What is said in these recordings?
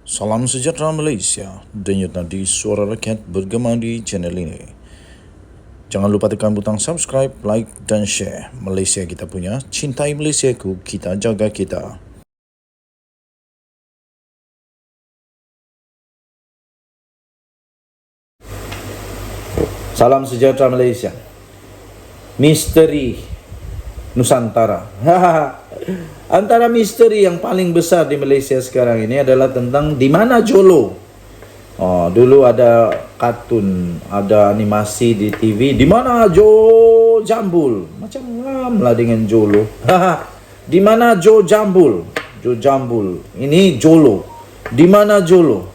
Salam sejahtera Malaysia, denyut nadi suara rakyat bergema di channel ini. Jangan lupa tekan butang subscribe, like dan share. Malaysia kita punya, cintai Malaysiaku, kita jaga kita. Salam sejahtera Malaysia. Misteri Nusantara. Antara misteri yang paling besar di Malaysia sekarang ini adalah tentang di mana Jolo. Dulu ada kartun, ada animasi di TV, di mana Jo Jambul. Macam ngam lah dengan Jolo. Di mana Jo Jambul? Jo Jambul. Ini Jolo. Di mana Jolo?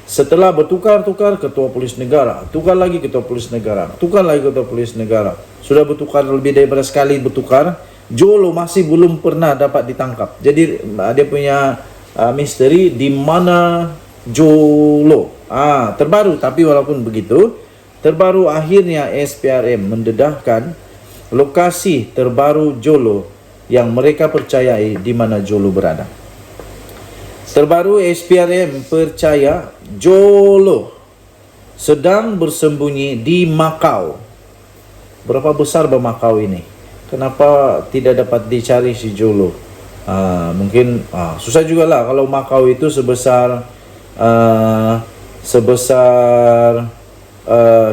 Setelah bertukar-tukar ketua polis negara, tukar lagi ketua polis negara, tukar lagi ketua polis negara. Sudah bertukar lebih daripada sekali bertukar, Jolo masih belum pernah dapat ditangkap. Jadi dia punya misteri di mana Jolo. Terbaru, tapi walaupun begitu, terbaru akhirnya SPRM mendedahkan lokasi terbaru Jolo yang mereka percayai di mana Jolo berada. Terbaru SPRM percaya Jolo sedang bersembunyi di Macau. Berapa besar Macau ini? Kenapa tidak dapat dicari si Jolo? Mungkin susah juga lah kalau Macau itu sebesar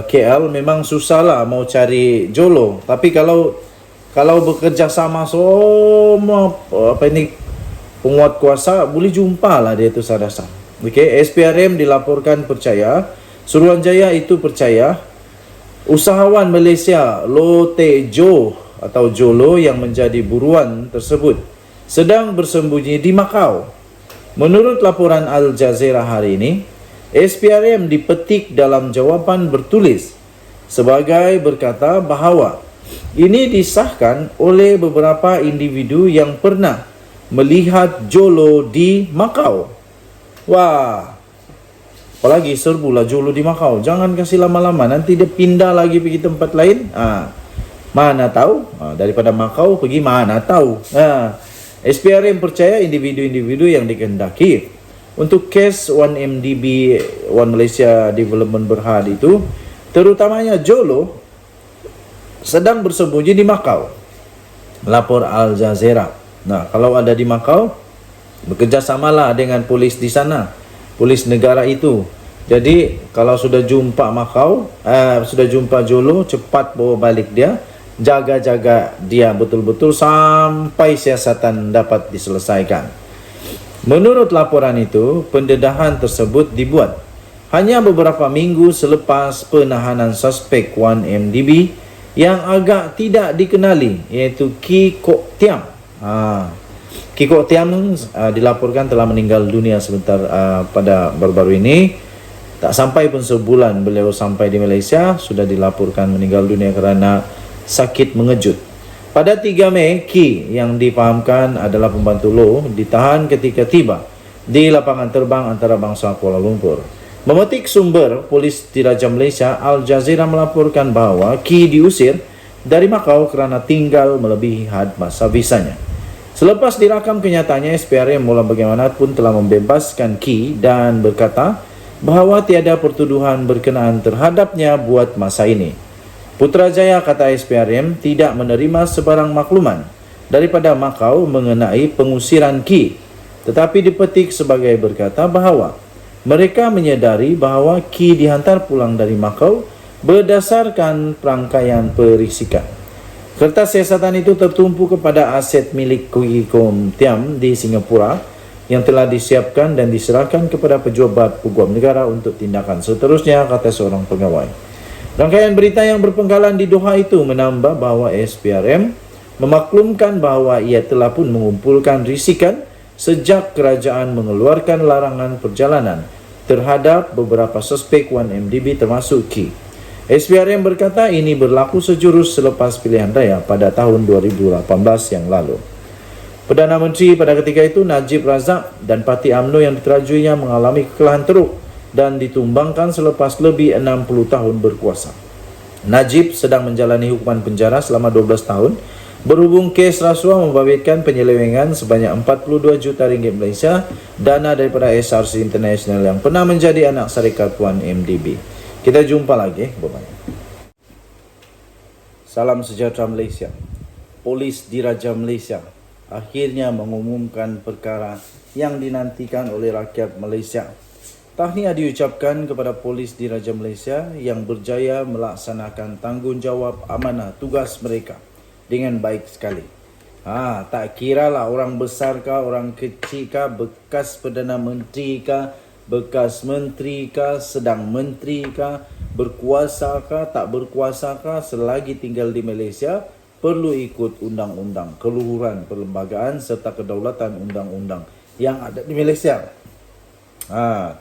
KL, memang susah lah mau cari Jolo. Tapi kalau bekerja sama semua penguat kuasa, boleh jumpa lah dia itu sadasa. SPRM dilaporkan percaya, Suruhanjaya itu percaya, usahawan Malaysia Loh Tejo atau Jolo yang menjadi buruan tersebut sedang bersembunyi di Macau. Menurut laporan Al Jazeera hari ini, SPRM dipetik dalam jawapan bertulis sebagai berkata bahawa ini disahkan oleh beberapa individu yang pernah melihat Jolo di Macau. Wah, apalagi serbulah Jolo di Macau. Jangan kasih lama-lama, nanti dia pindah lagi pergi tempat lain. Mana tahu, daripada Macau pergi mana tahu. SPRM percaya individu-individu yang dikehendaki untuk kes 1MDB, One Malaysia Development Berhad itu, terutamanya Jolo, sedang bersembunyi di Macau. Lapor Al Jazeera. Kalau ada di Macau, bekerjasamalah dengan polis di sana, polis negara itu. Jadi kalau sudah jumpa Macau, sudah jumpa Jolo, cepat bawa balik dia, jaga-jaga dia betul-betul sampai siasatan dapat diselesaikan. Menurut laporan itu, pendedahan tersebut dibuat hanya beberapa minggu selepas penahanan suspek 1MDB yang agak tidak dikenali, iaitu Ki Kok Tiam. Ki Kok Tiam dilaporkan telah meninggal dunia sebentar pada baru-baru ini. Tak sampai pun sebulan beliau sampai di Malaysia, sudah dilaporkan meninggal dunia kerana sakit mengejut. Pada 3 Mei, Ki yang difahamkan adalah pembantu Loh ditahan ketika tiba di lapangan terbang antarabangsa Kuala Lumpur. Memetik sumber polis Diraja Malaysia, Al Jazeera melaporkan bahawa Ki diusir dari Macau kerana tinggal melebihi had masa visanya. Selepas dirakam kenyataannya, SPRM mula bagaimanapun telah membebaskan Ki dan berkata bahawa tiada pertuduhan berkenaan terhadapnya buat masa ini. Putrajaya, kata SPRM, tidak menerima sebarang makluman daripada Macau mengenai pengusiran Ki, tetapi dipetik sebagai berkata bahawa mereka menyedari bahawa Ki dihantar pulang dari Macau berdasarkan perangkaian perisikan. Kertas siasatan itu tertumpu kepada aset milik Ki Kok Tiam di Singapura yang telah disiapkan dan diserahkan kepada pejabat peguam negara untuk tindakan seterusnya, kata seorang pegawai. Rangkaian berita yang berpenggalan di Doha itu menambah bahawa SPRM memaklumkan bahawa ia telah pun mengumpulkan risikan sejak kerajaan mengeluarkan larangan perjalanan terhadap beberapa suspek 1MDB termasuk Ki. SPRM berkata ini berlaku sejurus selepas pilihan raya pada tahun 2018 yang lalu. Perdana Menteri pada ketika itu, Najib Razak, dan Parti UMNO yang diterajuinya mengalami kekalahan teruk dan ditumbangkan selepas lebih 60 tahun berkuasa. Najib sedang menjalani hukuman penjara selama 12 tahun Berhubung kes rasuah membabitkan penyelewengan sebanyak 42 juta ringgit Malaysia dana daripada SRC International yang pernah menjadi anak syarikat Puan MDB. Kita jumpa lagi. Bye-bye. Salam sejahtera Malaysia. Polis Diraja Malaysia akhirnya mengumumkan perkara yang dinantikan oleh rakyat Malaysia. Tahniah diucapkan kepada Polis Diraja Malaysia yang berjaya melaksanakan tanggungjawab amanah tugas mereka dengan baik sekali. Tak kiralah orang besar kah, orang kecil kah, bekas Perdana Menteri kah, bekas menteri kah, sedang menteri kah, berkuasa kah, tak berkuasa kah, selagi tinggal di Malaysia perlu ikut undang-undang, keluhuran, perlembagaan serta kedaulatan undang-undang yang ada di Malaysia.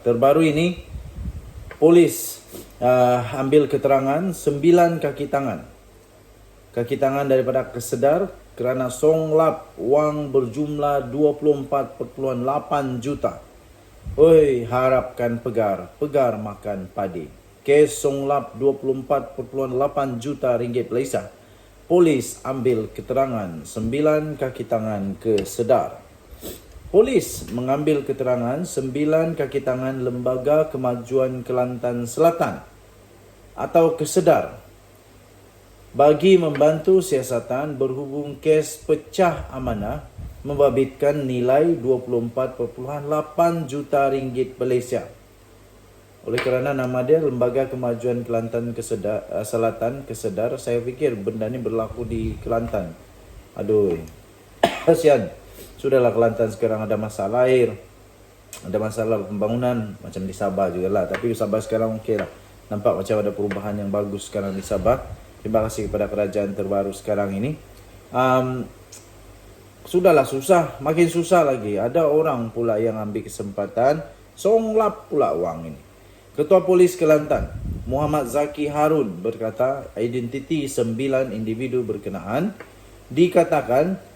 Terbaru ini polis ambil keterangan 9 kaki tangan daripada kesedar kerana songlap wang berjumlah 24.8 juta. Oi, harapkan pegar makan padi. Kes songlap 24.8 juta ringgit Malaysia. Polis ambil keterangan 9 kaki tangan kesedar. Polis mengambil keterangan 9 kaki tangan Lembaga Kemajuan Kelantan Selatan atau Kesedar bagi membantu siasatan berhubung kes pecah amanah membabitkan nilai 24.8 juta ringgit Malaysia. Oleh kerana nama dia Lembaga Kemajuan Kelantan Selatan Kesedar, saya fikir benda ni berlaku di Kelantan. Aduh, kasihan. Sudahlah Kelantan sekarang ada masalah air, ada masalah pembangunan, macam di Sabah juga lah. Tapi Sabah sekarang okey lah. Nampak macam ada perubahan yang bagus sekarang di Sabah. Terima kasih kepada kerajaan terbaru sekarang ini. Sudahlah susah, makin susah lagi. Ada orang pula yang ambil kesempatan, songlap pula wang ini. Ketua Polis Kelantan, Muhammad Zaki Harun berkata, identiti 9 individu berkenaan dikatakan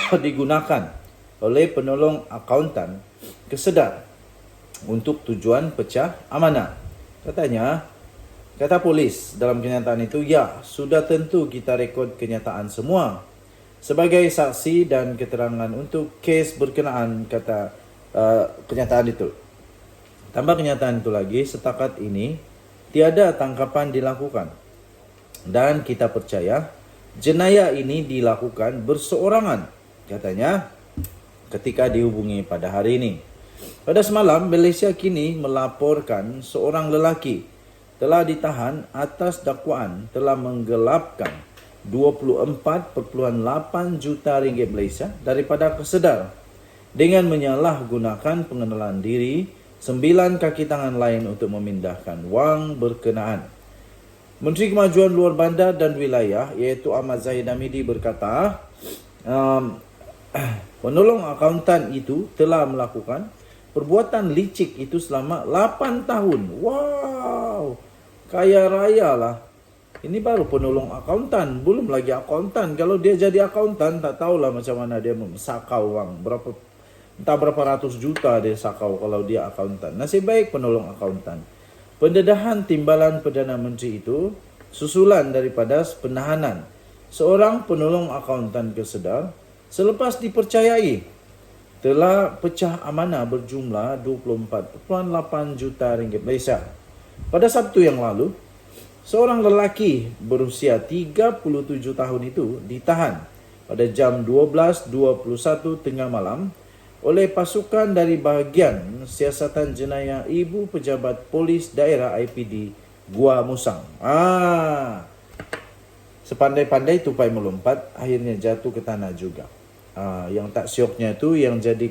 digunakan oleh penolong akuntan Kesedar untuk tujuan pecah amanah. Kata polis dalam kenyataan itu, ya, sudah tentu kita rekod kenyataan semua sebagai saksi dan keterangan untuk kes berkenaan, kata kenyataan itu. Tambah kenyataan itu lagi, setakat ini tiada tangkapan dilakukan dan kita percaya jenayah ini dilakukan berseorangan, katanya ketika dihubungi pada hari ini. Pada semalam, Malaysia kini melaporkan seorang lelaki telah ditahan atas dakwaan telah menggelapkan 24.8 juta ringgit Malaysia daripada Kesedar dengan menyalahgunakan pengenalan diri 9 kaki tangan lain untuk memindahkan wang berkenaan. Menteri Kemajuan Luar Bandar dan Wilayah iaitu Ahmad Zahid Hamidi berkata, penolong akuntan itu telah melakukan perbuatan licik itu selama 8 tahun. Wow, kaya raya lah. Ini baru penolong akuntan, belum lagi akuntan. Kalau dia jadi akuntan, tak tahulah macam mana dia sakau wang. Entah berapa ratus juta dia sakau kalau dia akuntan. Nasib baik penolong akuntan. Pendedahan timbalan Perdana Menteri itu susulan daripada penahanan seorang penolong akuntan Kesedar selepas dipercayai telah pecah amanah berjumlah 24.8 juta ringgit Malaysia. Pada Sabtu yang lalu, seorang lelaki berusia 37 tahun itu ditahan pada jam 12.21 tengah malam oleh pasukan dari bahagian siasatan jenayah Ibu Pejabat Polis Daerah IPD Gua Musang. Sepandai-pandai tupai melompat, akhirnya jatuh ke tanah juga. Yang tak syoknya itu yang jadi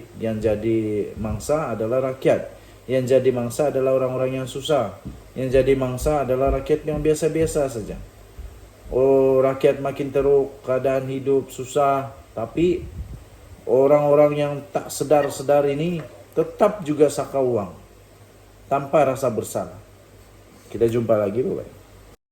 mangsa adalah rakyat. Yang jadi mangsa adalah orang-orang yang susah. Yang jadi mangsa adalah rakyat yang biasa-biasa saja. Rakyat makin teruk, keadaan hidup susah, tapi orang-orang yang tak sedar-sedar ini tetap juga sakau wang tanpa rasa bersalah. Kita jumpa lagi, bye-bye.